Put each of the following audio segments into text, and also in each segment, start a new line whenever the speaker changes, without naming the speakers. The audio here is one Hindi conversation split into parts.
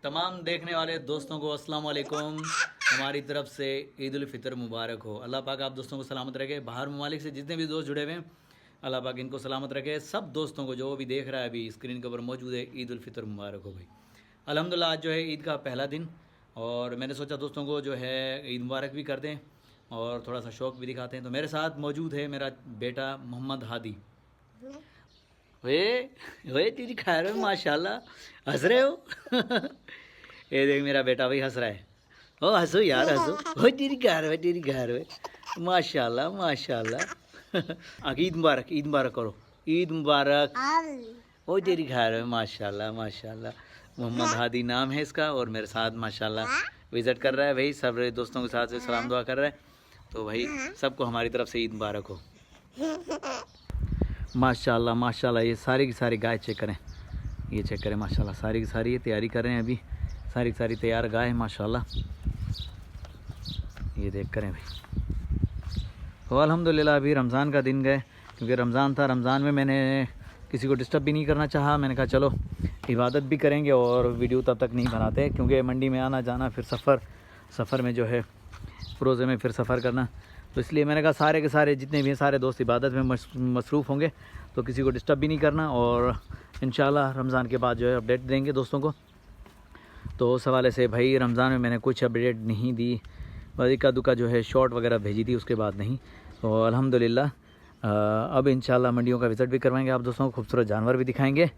तमाम देखने वाले दोस्तों को अस्सलाम वालेकुम। हमारी तरफ से ईद उल फितर मुबारक हो। अल्लाह पाक आप दोस्तों को सलामत रखे। बाहर ममालिक से जितने भी दोस्त जुड़े हुए हैं, अल्लाह पाक इनको सलामत रखे। सब दोस्तों को जो भी देख रहा है अभी स्क्रीन के ऊपर मौजूद है, ईद उल फितर मुबारक हो भाई। अल्हम्दुलिल्लाह आज जो है ईद का पहला दिन, और मैंने सोचा दोस्तों को जो है ईद मुबारक भी कर दें और थोड़ा सा शौक़ भी दिखाते हैं। तो मेरे साथ मौजूद है मेरा बेटा मोहम्मद हादी। वे वे तेरी खैर है माशाल्लाह, हंस रहे हो। ये देख मेरा बेटा भाई हंस रहा है। ओ हंसो यार हंसो। ओ तेरी खैर है, तेरी खैर है, माशाल्लाह माशाल्लाह। ईद मुबारक करो, ईद मुबारक। ओ तेरी खैर है, माशाल्लाह माशाल्लाह। मोहम्मद हादी नाम है इसका, और मेरे साथ माशाल्लाह विज़िट कर रहा है भाई। सब दोस्तों के साथ सलाम दुआ कर रहा है। तो भाई सबको हमारी तरफ से ईद मुबारक हो। माशाल्लाह माशाल्लाह। ये सारी की सारी गाय चेक करें, ये चेक करें माशाल्लाह, सारी की सारी ये तैयारी कर रहे हैं अभी। सारी की सारी तैयार गाय है माशाल्लाह, ये देख करें भाई। तो अल्हम्दुलिल्लाह अभी रमज़ान का दिन गए, क्योंकि रमज़ान था। रमज़ान में मैंने किसी को डिस्टर्ब भी नहीं करना चाहा। मैंने कहा चलो इबादत भी करेंगे और वीडियो तब तक नहीं बनाते, क्योंकि मंडी में आना जाना, फिर सफ़र में जो है रोज़े में फिर सफ़र करना। तो इसलिए मैंने कहा सारे के सारे जितने भी हैं सारे दोस्त इबादत में मसरूफ़ होंगे, तो किसी को डिस्टर्ब भी नहीं करना। और इंशाल्लाह रमज़ान के बाद जो है अपडेट देंगे दोस्तों को। तो उस हवाले से भाई रमज़ान में मैंने कुछ अपडेट नहीं दी, बस इक्का दुक्का जो है शॉर्ट वगैरह भेजी थी, उसके बाद नहीं। तो अल्हम्दुलिल्लाह अब इंशाल्लाह मंडियों का विज़िट भी करवाएंगे आप दोस्तों को, खूबसूरत जानवर भी दिखाएंगे।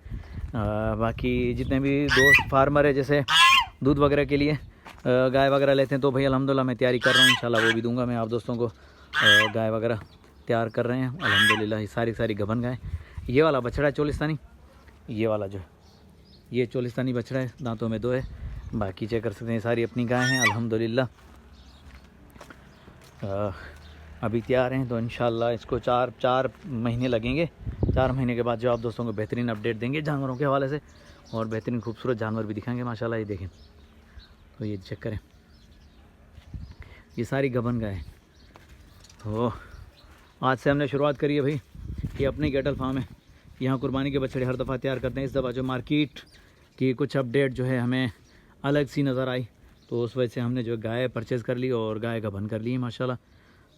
बाकी जितने भी दोस्त फार्मर है, जैसे दूध वगैरह के लिए गाय वगैरह लेते हैं, तो भाई अल्हम्दुलिल्लाह मैं तैयारी कर रहा हूँ, इंशाल्लाह वो भी दूंगा मैं आप दोस्तों को। गाय वगैरह तैयार कर रहे हैं अल्हम्दुलिल्लाह। ये सारी सारी गबन गाय। ये वाला बछड़ा है चोलिस्तानी, ये वाला जो है ये चोलिस्तानी बछड़ा है, दांतों में 2 है। बाकी चेक कर सकते हैं सारी अपनी गाय हैं अल्हम्दुलिल्लाह। अभी तैयार हैं, तो इंशाल्लाह इसको 4 महीने लगेंगे। 4 महीने के बाद जो आप दोस्तों को बेहतरीन अपडेट देंगे जानवरों के हवाले से, और बेहतरीन खूबसूरत जानवर भी दिखाएंगे माशाल्लाह। ये देखें, तो ये चेक करें, ये सारी गबन गाय। तो आज से हमने शुरुआत करी है भाई। ये अपनी कैटल फार्म है, यहाँ कुर्बानी के बछड़े हर दफ़ा तैयार करते हैं। इस दफ़ा जो मार्केट की कुछ अपडेट जो है हमें अलग सी नज़र आई, तो उस वजह से हमने जो गाय परचेज़ कर ली और गाय गबन कर ली है माशाल्लाह।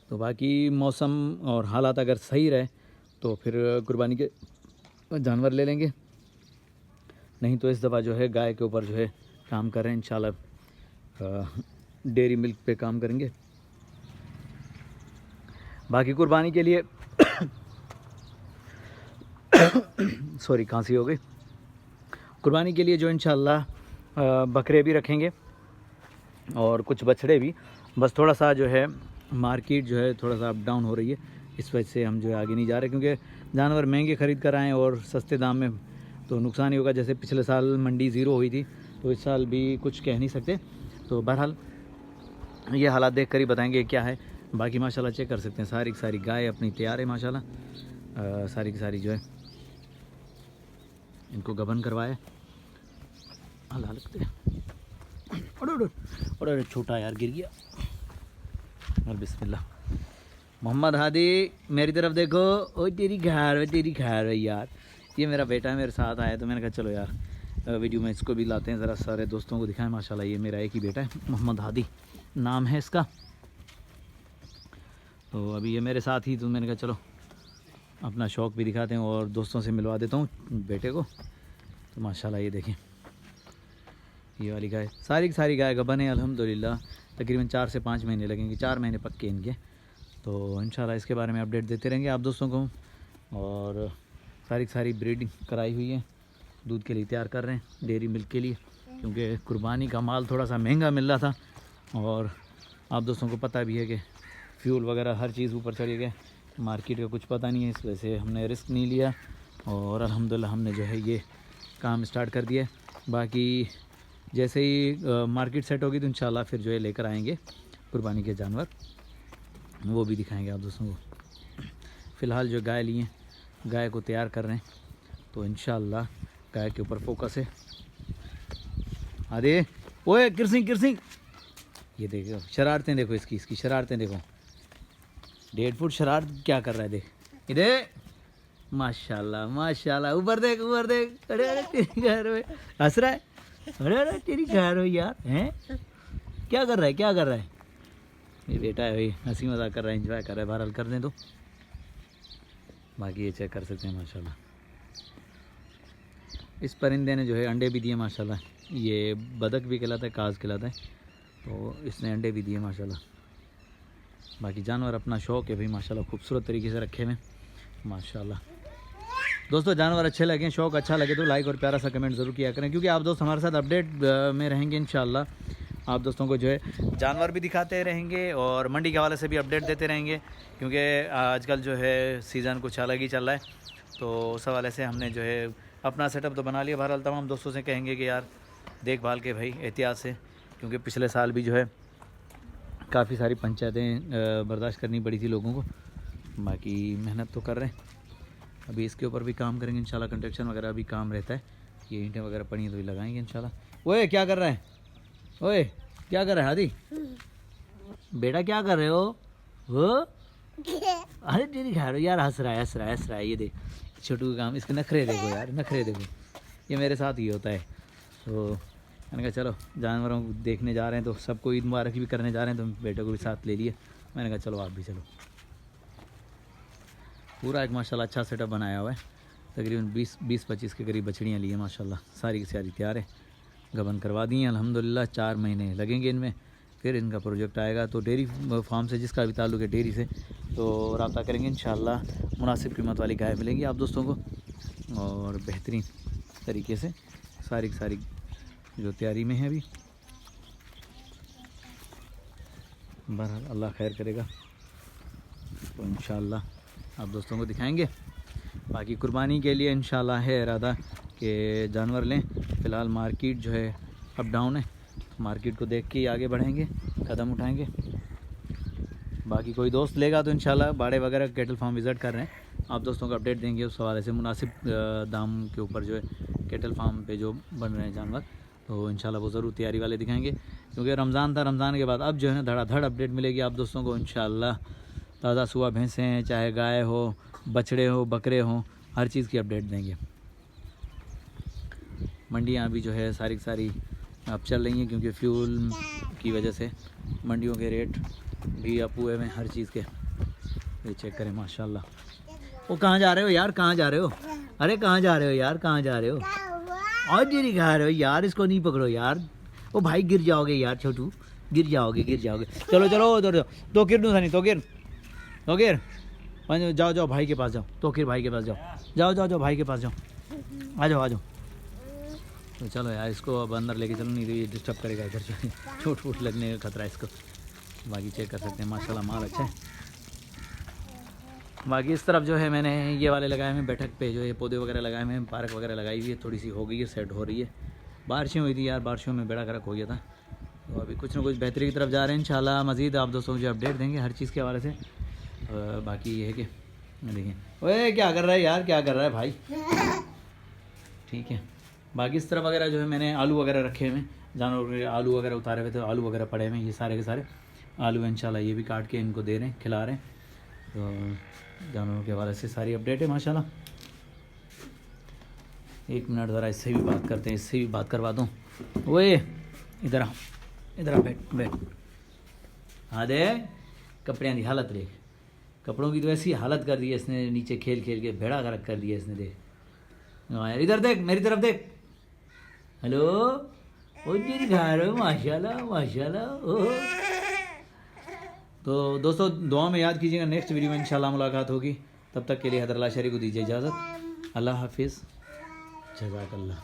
तो बाकी मौसम और हालात अगर सही रहे तो फिर कुर्बानी के जानवर ले लेंगे, नहीं तो इस दफ़ा जो है गाय के ऊपर जो है काम कर रहे हैं इंशाल्लाह। डेयरी मिल्क पे काम करेंगे। बाकी कुर्बानी के लिए सॉरी खांसी हो गई। कुर्बानी के लिए जो इंशाल्लाह बकरे भी रखेंगे और कुछ बछड़े भी। बस थोड़ा सा जो है मार्केट जो है थोड़ा सा अप डाउन हो रही है, इस वजह से हम जो है आगे नहीं जा रहे, क्योंकि जानवर महंगे ख़रीद कर आएँ और सस्ते दाम में तो नुकसान ही होगा। जैसे पिछले साल मंडी ज़ीरो हुई थी, तो इस साल भी कुछ कह नहीं सकते। तो बहरहाल ये हालात देख कर ही बताएंगे क्या है। बाकी माशाल्लाह चेक कर सकते हैं सारी की सारी गाय अपनी तैयार है माशाल्लाह। सारी की सारी जो है इनको गबन करवाए। अल्लाह लगते और छोटा यार गिर गया। और बिस्मिल्लाह। मोहम्मद हादी मेरी तरफ देखो। ओ तेरी खैर है यार। ये मेरा बेटा है, मेरे साथ आया, तो मैंने कहा चलो यार वीडियो में इसको भी लाते हैं, ज़रा सारे दोस्तों को दिखाएं माशाल्लाह। ये मेरा एक ही बेटा है, मोहम्मद हादी नाम है इसका। तो अभी ये मेरे साथ ही, तो मैंने कहा चलो अपना शौक़ भी दिखाते हैं और दोस्तों से मिलवा देता हूँ बेटे को। तो माशाल्लाह ये देखें, ये वाली गाय सारी की सारी गाय गबन है अल्हम्दुलिल्लाह। तकरीबन 4 से 5 महीने लगेंगे, 4 महीने पक्के इनके। तो इंशाल्लाह इसके बारे में अपडेट देते रहेंगे आप दोस्तों को। और सारी की सारी ब्रीडिंग कराई हुई है, दूध के लिए तैयार कर रहे हैं, डेयरी मिल्क के लिए, क्योंकि कुर्बानी का माल थोड़ा सा महंगा मिल रहा था। और आप दोस्तों को पता भी है कि फ्यूल वगैरह हर चीज़ ऊपर चली गए, मार्केट का कुछ पता नहीं है, इस वजह से हमने रिस्क नहीं लिया और अल्हम्दुलिल्लाह हमने जो है ये काम स्टार्ट कर दिया। बाकी जैसे ही मार्केट सेट होगी तो इंशाल्लाह फिर जो है लेकर आएंगे कुर्बानी के जानवर, वो भी दिखाएंगे आप दोस्तों को। फ़िलहाल जो गाय लिए, गाय को तैयार कर रहे हैं, तो इंशाल्लाह गाय के ऊपर फोकस है। अरे ओए किरसिंग, ये देखो शरारतें, देखो इसकी शरारतें देखो। 1.5 फुट शरारत क्या कर रहा है, देख इधर। माशाल्लाह माशाल्लाह, ऊपर देख। अरे तेरे घर में हंस रहा है। अरे अरे तेरी खैर हो यार, हैं क्या कर रहा है, क्या कर रहा है? ये बेटा है भाई, हंसी मजाक कर रहा है, एंजॉय कर रहा है, बहरहाल कर दें तो। बाकी ये चेक कर सकते हैं माशाल्लाह। इस परिंदे ने जो है अंडे भी दिए माशाल्लाह। ये बदक भी खिलाता है, काज खिलाता है, तो इसने अंडे भी दिए माशाल्लाह। बाकी जानवर अपना शौक़ है भाई माशाल्लाह, खूबसूरत तरीके से रखे हुए माशाल्लाह। दोस्तों जानवर अच्छे लगे, शौक़ अच्छा लगे तो लाइक और प्यारा सा कमेंट ज़रूर किया करें, क्योंकि आप दोस्त हमारे साथ अपडेट में रहेंगे इंशाल्लाह। आप दोस्तों को जो है जानवर भी दिखाते रहेंगे और मंडी के हवाले से भी अपडेट देते रहेंगे, क्योंकि आजकल जो है सीज़न कुछ अलग ही चल रहा है, तो उस हवाले से हमने जो है अपना सेटअप तो बना लिया। बहरहाल तमाम दोस्तों से कहेंगे कि यार देखभाल के भाई एहतियात से, क्योंकि पिछले साल भी जो है काफ़ी सारी पंचायतें बर्दाश्त करनी पड़ी थी लोगों को। बाकी मेहनत तो कर रहे हैं, अभी इसके ऊपर भी काम करेंगे इंशाल्लाह। कंस्ट्रक्शन वगैरह भी काम रहता है, ये ईंटें वगैरह पड़ी हैं तो भी लगाएंगे इंशाल्लाह। ओए क्या कर रहा है, ओए क्या कर रहा है हादी बेटा, क्या कर रहे हो वो? अरे तेरी खैर यार, हंस रहा है हंस रहा है हंस रहा है। ये देख छोटू का काम, इसके नखरे देखो यार, नखरे देखो, ये मेरे साथ ही होता है। तो मैंने कहा चलो जानवरों को देखने जा रहे हैं तो सबको ईद मुबारक भी करने जा रहे हैं, तो बेटे को भी साथ ले लिए। मैंने कहा चलो आप भी चलो। पूरा एक माशाल्लाह अच्छा सेटअप बनाया हुआ है, तकरीबन 20-25 के करीब बछड़ियाँ ली हैं माशाल्लाह, सारी की सारी तैयार है, गबन करवा दी हैं अल्हम्दुलिल्लाह। 4 महीने लगेंगे इनमें, फिर इनका प्रोजेक्ट आएगा। तो डेयरी फार्म से जिसका भी ताल्लुक़ है डेयरी से, तो रब्ता करेंगे इंशाल्लाह। मुनासिब कीमत वाली गाय मिलेंगी आप दोस्तों को, और बेहतरीन तरीके से सारी की सारी जो तैयारी में है अभी। बहरहाल अल्लाह खैर करेगा तो इंशाल्लाह आप दोस्तों को दिखाएंगे। बाकी कुर्बानी के लिए इंशाल्लाह है इरादा कि जानवर लें। फ़िलहाल मार्केट जो है अप डाउन है, मार्केट को देख के ही आगे बढ़ेंगे, कदम उठाएंगे। बाकी कोई दोस्त लेगा तो इंशाल्लाह बाड़े वगैरह कैटल फार्म विज़िट कर रहे हैं, आप दोस्तों को अपडेट देंगे उस हवाले से। मुनासिब दाम के ऊपर जो है कैटल फार्म पे जो बन रहे हैं जानवर, तो इंशाल्लाह वो ज़रूर तैयारी वाले दिखाएंगे, क्योंकि रमज़ान था, रमज़ान के बाद अब जो है ना धड़ाधड़ अपडेट मिलेगी आप दोस्तों को इंशाल्लाह। ताज़ा सुबह भैंसें हैं, चाहे गाय हो, बछड़े हो, बकरे हों, हर चीज़ की अपडेट देंगे। मंडियाँ भी जो है सारी की सारी अब चल रही हैं, क्योंकि फ्यूल की वजह से मंडियों के रेट भी अप हुए हैं हर चीज़ के। ये चेक करें माशाल्लाह। वो कहाँ जा रहे हो यार, कहाँ जा रहे हो? अरे कहाँ जा रहे हो यार, कहाँ जा रहे हो? और जी नहीं खा रहे हो यार, इसको नहीं पकड़ो यार, ओ भाई गिर जाओगे यार छोटू, गिर जाओगे गिर जाओगे। चलो चलो उधर तो गिर दूँ, तो गिर तो गिर, जाओ जाओ भाई के पास जाओ, तो गिर भाई के पास जाओ, जाओ जाओ जाओ भाई के पास जाओ, आ जाओ आ जाओ। तो चलो यार इसको अब अंदर लेके चलो, नहीं तो ये डिस्टर्ब करेगा इधर से, चोट फूट लगने का खतरा है इसको। बाकी चेक कर सकते हैं माशाल्लाह माल अच्छा है। बाकी इस तरफ जो है मैंने ये वाले लगाए हैं बैठक पे, जो ये पौधे वगैरह लगाए हैं, पार्क वगैरह लगाई हुई है, थोड़ी सी हो गई है, सेट हो रही है। बारिशें हुई थी यार, बारिशों में बेड़ा गर्क हो गया था, तो अभी कुछ ना कुछ बेहतरी की तरफ जा रहे हैं इंशाल्लाह। मज़ीद आप दोस्तों को जो अपडेट देंगे हर चीज़ के हवाले से। बाकी ये है कि देखिए, ओए क्या कर रहा है यार, क्या कर रहा है भाई, ठीक है। बाकी इस तरफ वगैरह जो है मैंने आलू वगैरह रखे हुए हैं, जानवर के आलू वगैरह उतारे हुए थे, आलू वगैरह पड़े हुए हैं, ये सारे के सारे आलू इंशाल्लाह ये भी काट के इनको दे रहे हैं, खिला रहे हैं। तो जानवरों के हवाले से सारी अपडेट है माशाल्लाह। एक मिनट ज़रा इससे भी बात करते हैं, इससे भी बात करवा दूँ। ओए इधर आ, इधर आ, बैठ बैठ। हाँ दे कपड़े की हालत देख, कपड़ों की तो ऐसी हालत कर दी है इसने, नीचे खेल खेल के भेड़ा गर्क कर दिया इसने, देख यार, इधर देख मेरी तरफ देख। हेलो ओ जी खा रहे हो, माशाल्लाह माशाल्लाह। ओह तो दोस्तों दुआ में याद कीजिएगा, नेक्स्ट वीडियो में इंशाल्लाह मुलाकात होगी। तब तक के लिए हज़रत शरीफ को दीजिए इजाज़त। अल्लाह हाफिज़, जज़ाकल्लाह।